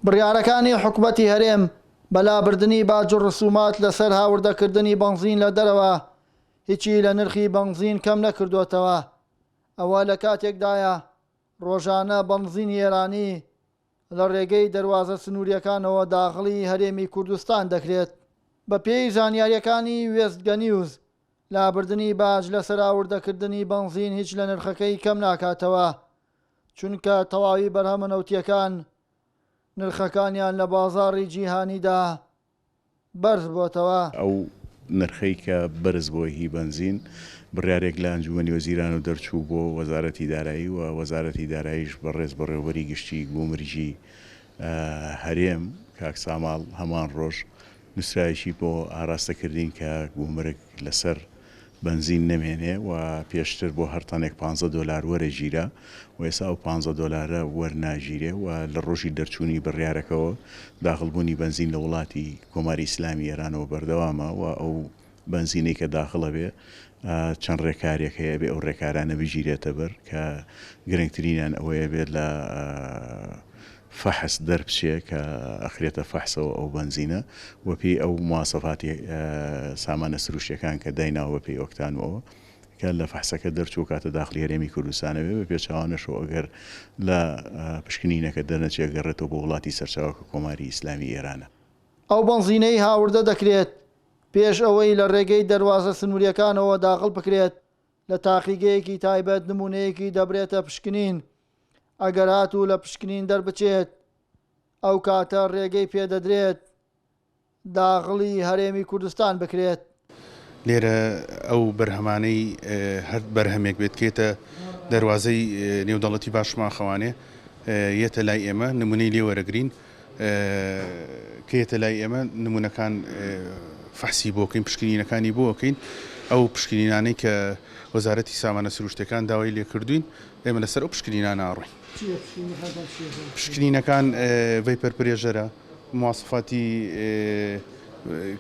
بڕیارەکانی حکومەتی هەرێم بەلابردنی باج و ڕسومات لەسەر هاوردەکردنی بەنزین لە دەرەوە هیچی لە نرخی بەنزین کەم نەکردوێتەوە. ئەوە لە کاتێکدایە ڕۆژانە بەنزینی ئێرانی لە ڕێگەی دەواازە سنووریەکانەوە داخڵی هەرێمی کوردستان دەکرێت. بە پێی زانیاریەکانی وێستگە نیوز لابردنی باج لەسەر هاوردەکردنی بەنزین هیچ لە نرخەکەی کەم ناکاتەوە، چونکە تەواوی بەرهەمە نەوتیەکان نرخەکانیان لە بازاڕی جیهانیدا بەرز بۆتەوە. ئەو نرخەی کە بەرز بۆ هی بەنزین بڕیارێک لە ئەنجومەنی وەزیران و دەرچوو بۆ وەزارەتی دارایی و وەزارەتی داراییش بەڕێز بەڕێوەبەری گشتی بوومریژی هەرێم کاک ساماڵ هەمان ڕۆژ نووسرایشی بۆ ئاراستەکردین کە گومرگ لەسەر بنزین نەمێنێ و پێشتر بۆ هەر تەنێک $15 وەرەگیرە و ئێستا ئەو $15 وەرناگیرێ و لە ڕۆژی دەرچوونی بڕیارەکەەوە داخڵبوونی بنزین لە وڵاتی کۆماری ئیسلامی ئێرانەوە بەردەوامە و ئەو بنزینەی کە داخڵە بێ چەند ڕێکارێک هەیە بێ ئەو ڕێکارانە بژیرێتە بەر کە گرنگترینیان ئەوەیە بێت لە فەحس دەربچێ کە ئەخرێتە فەحسەوە ئەو بنزینە و پێی ئەو مواسەفاتی سامانە سروشتەکان کە دایناوە پێی ئۆکتانەوە کە لە فەحسەکە دەرچوو کاتە داخلی هەرێمی کوردستانەوە بە پێچەوانەشەوە ئەگەر لە پشکنینەکە دەرنەچێ گەڕێتەوە بۆ وڵاتی سەرچاوەکە کۆماری ئیسلامی ئێرانە. ئەو بەنزینەی هاوردە دەکرێت پێش ئەوەی لە ڕێگەی دەواازە سنووریەکانەوە داخڵ بکرێت لە تاقیگەیەکی تایبەت نمونەیەکی دەبرێتە پشکنین. ئەگەر هاتوو لە پشکنین دەربچێت ئەو کاتە ڕێگەی پێدەدرێت داخڵی هەرێمی کوردستان بکرێت. لێرە ئەو بەرهەمانەی هەر بەرهەمێک بێت کێتە دەواازەی نێودەوڵەتی باشماخەوانێ یەتە لای ئێمە نمونەی لێ وەرەگرین کێتە لای ئێمە نمونونەکان فەحسی بۆکەین پشکنینەکانی بۆکەین ئەو پشکنینانەی کە وەزارەتی سامانە سروشتەکان داوای لێ کردوین ئێمە لەسەر ئەو پشکنینان ناڕۆین. پشکنینەکان ڤەیپەر پرێژەرە مواسفاتی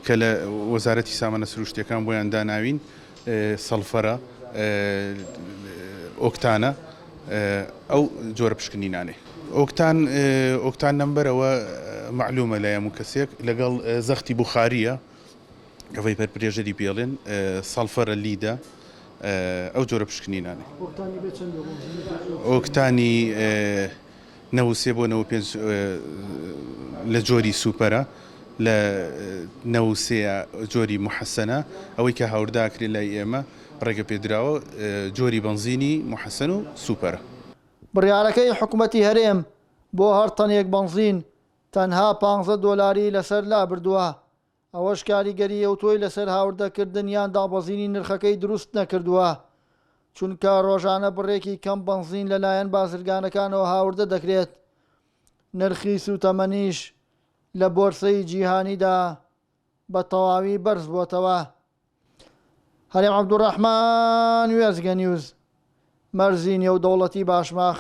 کە لە وەزارەتی سامانە سروشتیەکان بۆیان داناوین سەڵفەرە ئۆکتانە ئەو جۆرە پشکنینانێ ئۆکتان نەمبەرەوە معلومە لە هەموو کەسێک لەگەڵ زەختی بوخاریە کە ڤەیپەر پرێژەری پێڵێن سەڵفەرە لیدە ئەو جۆرە پشکنینانێ ئۆکتانی 93 بۆ 95 لە جۆری سوپەرە لە 93 جۆری محەسەنە ئەوەی کە هاورداکرێت لای ئێمە ڕێگە پێدراوە جۆری بەنزینی محەسەن و سوپەرە. بڕیارەکەی حکوومەتی هەرێم بۆ هەر تەنێک بەنزین تەنها $15 لەسەر لا بردووە. ئەوەش کاریگەری ئەوتۆی لەسەر هاوردەکردن یان دابەزینی نرخەکەی دروست نەکردووە، چونکە ڕۆژانە بڕێکی کەم بەنزین لەلایەن بازرگانەکانەوە هاوردە دەکرێت. نرخی سوتەمەنیش لە بۆرسەی جیهانیدا بە تەواوی بەرز بۆتەوە. هەرێم عەبدوڕەحمان، وێزگە نیوز، مەرزی نێودەوڵەتی باشماخ.